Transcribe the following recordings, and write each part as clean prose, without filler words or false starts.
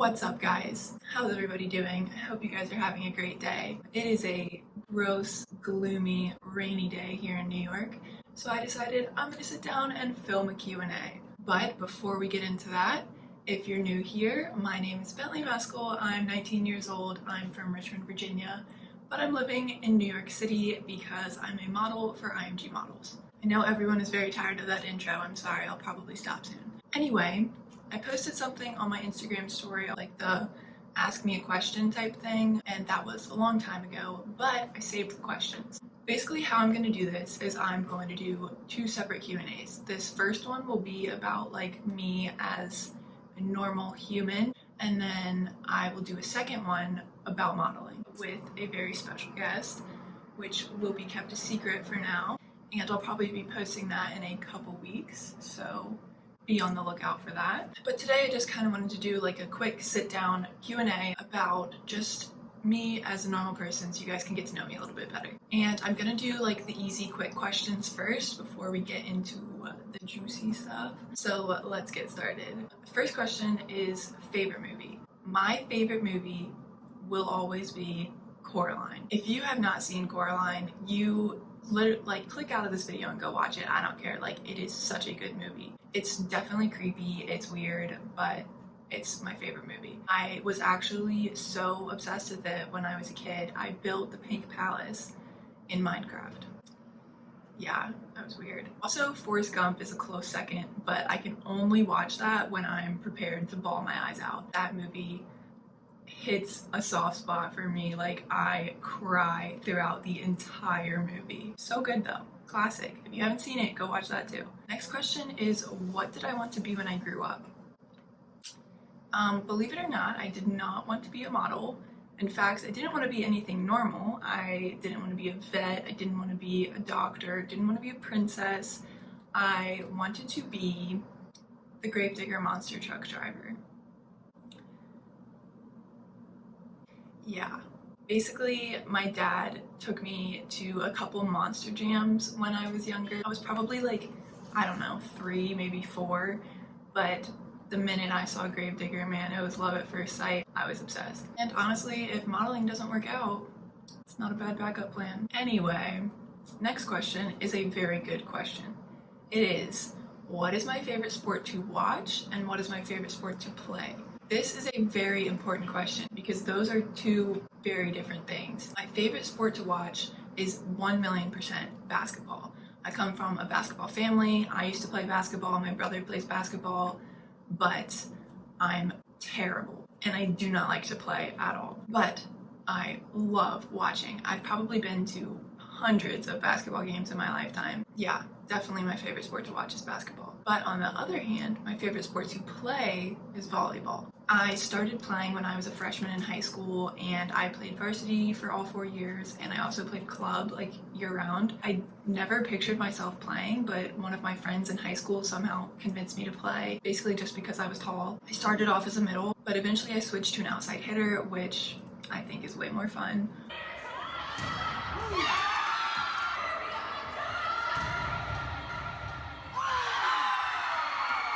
What's up, guys? How's everybody doing? I hope you guys are having a great day. It is a gross, gloomy, rainy day here in New York, so I decided I'm gonna sit down and film a Q&A. But before we get into that, if you're new here, my name is Bentley Meskel. I'm 19 years old. I'm from Richmond, Virginia, but I'm living in New York City because I'm a model for IMG Models. I know everyone is very tired of that intro. I'm sorry, I'll probably stop soon. Anyway, I posted something on my Instagram story, like the ask me a question type thing, and that was a long time ago, but I saved the questions. Basically how I'm going to do this is I'm going to do two separate Q&As. This first one will be about like me as a normal human, and then I will do a second one about modeling with a very special guest, which will be kept a secret for now, and I'll probably be posting that in a couple weeks, so be on the lookout for that. But today I just kind of wanted to do like a quick sit down Q&A about just me as a normal person so you guys can get to know me a little bit better. And I'm gonna do like the easy quick questions first before we get into the juicy stuff. So let's get started. First question is favorite movie. My favorite movie will always be Coraline. If you have not seen Coraline, you literally like click out of this video and go watch it. I don't care. Like, it is such a good movie. It's definitely creepy, it's weird, but it's my favorite movie. I was actually so obsessed with it when I was a kid. I built the Pink Palace in Minecraft. Yeah, that was weird. Also, Forrest Gump is a close second, but I can only watch that when I'm prepared to bawl my eyes out. That movie hits a soft spot for me. Like, I cry throughout the entire movie. So good though. Classic. If you haven't seen it, go watch that too. Next question is, what did I want to be when I grew up? Believe it or not, I did not want to be a model. In fact, I didn't want to be anything normal. I didn't want to be a vet. I didn't want to be a doctor. Didn't want to be a princess. I wanted to be the Gravedigger monster truck driver. Yeah. Basically, my dad took me to a couple monster jams when I was younger. I was probably like, I don't know, 3, maybe 4, but the minute I saw Gravedigger, man, it was love at first sight. I was obsessed. And honestly, if modeling doesn't work out, it's not a bad backup plan. Anyway, next question is a very good question. It is, what is my favorite sport to watch and what is my favorite sport to play? This is a very important question because those are two very different things. My favorite sport to watch is 1,000,000% basketball. I come from a basketball family. I used to play basketball. My brother plays basketball, but I'm terrible and I do not like to play at all. But I love watching. I've probably been to hundreds of basketball games in my lifetime. Yeah, definitely my favorite sport to watch is basketball. But on the other hand, my favorite sport to play is volleyball. I started playing when I was a freshman in high school, and I played varsity for all 4 years, and I also played club like year-round. I never pictured myself playing, but one of my friends in high school somehow convinced me to play, basically just because I was tall. I started off as a middle, but eventually I switched to an outside hitter, which I think is way more fun.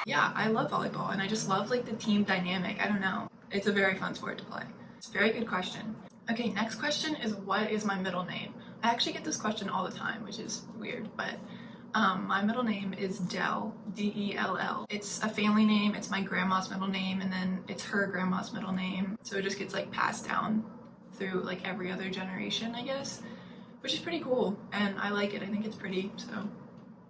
Yeah, I love volleyball and I just love like the team dynamic. I don't know. It's a very fun sport to play. It's a very good question. Okay, next question is, what is my middle name? I actually get this question all the time, which is weird, but my middle name is Dell, D-E-L-L. It's a family name. It's my grandma's middle name, and then it's her grandma's middle name. So it just gets like passed down through like every other generation, I guess, which is pretty cool. And I like it. I think it's pretty. So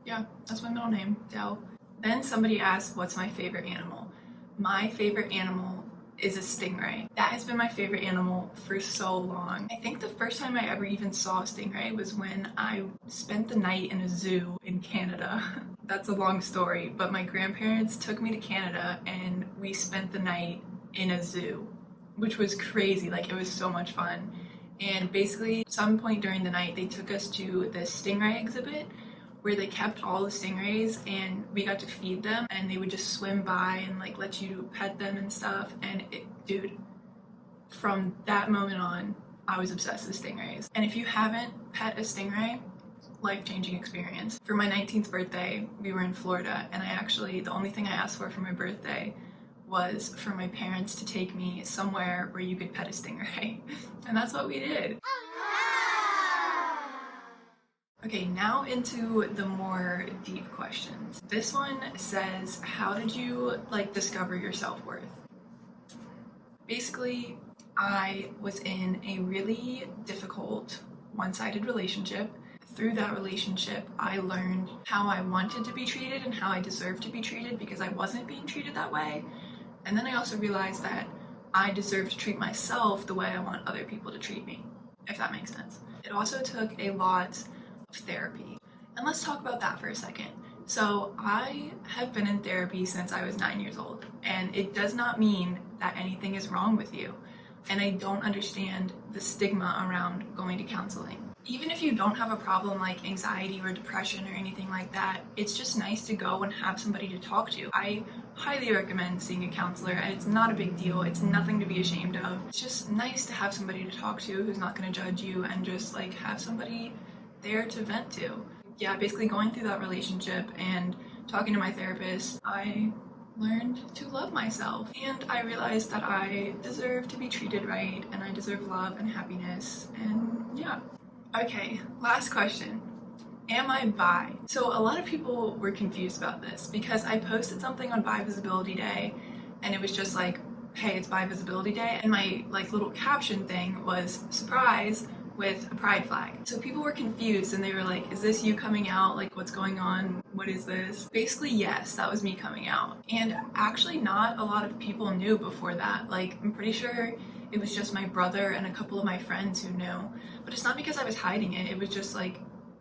yeah, that's my middle name, Dell. Then somebody asked, what's my favorite animal? My favorite animal is a stingray. That has been my favorite animal for so long. I think the first time I ever even saw a stingray was when I spent the night in a zoo in Canada. That's a long story, but my grandparents took me to Canada and we spent the night in a zoo, which was crazy. Like, it was so much fun. And basically, at some point during the night, they took us to the stingray exhibit where they kept all the stingrays and we got to feed them, and they would just swim by and like let you pet them and stuff. And dude, from that moment on, I was obsessed with stingrays. And if you haven't pet a stingray, life-changing experience. For my 19th birthday, we were in Florida, and the only thing I asked for my birthday was for my parents to take me somewhere where you could pet a stingray. And that's what we did. Okay, now into the more deep questions. This one says, how did you discover your self-worth? Basically, I was in a really difficult one-sided relationship. Through that relationship, I learned how I wanted to be treated and how I deserved to be treated because I wasn't being treated that way. And then I also realized that I deserve to treat myself the way I want other people to treat me, if that makes sense. It also took a lot of therapy. And let's talk about that for a second. So I have been in therapy since I was 9 years old, and it does not mean that anything is wrong with you. And I don't understand the stigma around going to counseling. Even if you don't have a problem like anxiety or depression or anything like that, it's just nice to go and have somebody to talk to. I highly recommend seeing a counselor, and it's not a big deal. It's nothing to be ashamed of. It's just nice to have somebody to talk to who's not going to judge you and just have somebody there to vent to. Yeah, basically going through that relationship and talking to my therapist, I learned to love myself, and I realized that I deserve to be treated right and I deserve love and happiness, and yeah. Okay, last question. Am I bi? So a lot of people were confused about this because I posted something on Bi Visibility Day and it was just like, hey, it's Bi Visibility Day, and my little caption thing was surprise with a pride flag. So people were confused and they were like, is this you coming out? What's going on? What is this? Basically, yes, that was me coming out. And actually not a lot of people knew before that. I'm pretty sure it was just my brother and a couple of my friends who knew. But it's not because I was hiding it. It was just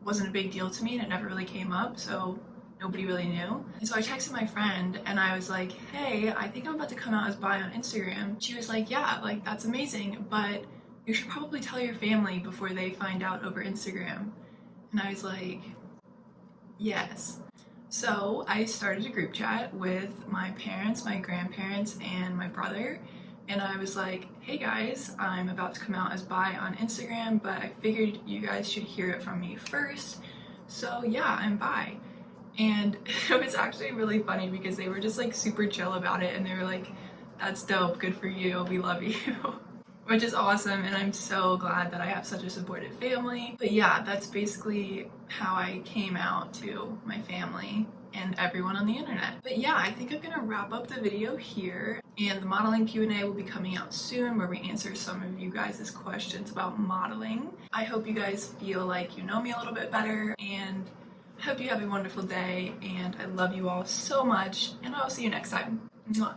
wasn't a big deal to me and it never really came up. So nobody really knew. And so I texted my friend and I was like, hey, I think I'm about to come out as bi on Instagram. She was like, yeah, that's amazing, but you should probably tell your family before they find out over Instagram. And I was like, yes. So I started a group chat with my parents, my grandparents, and my brother. And I was like, hey guys, I'm about to come out as bi on Instagram, but I figured you guys should hear it from me first. So yeah, I'm bi. And it was actually really funny because they were just super chill about it, and they were like, that's dope, good for you, we love you. Which is awesome, and I'm so glad that I have such a supportive family. But yeah, that's basically how I came out to my family and everyone on the internet. But yeah, I think I'm gonna wrap up the video here, and the modeling Q&A will be coming out soon where we answer some of you guys' questions about modeling. I hope you guys feel like you know me a little bit better, and I hope you have a wonderful day, and I love you all so much, and I'll see you next time. Mwah.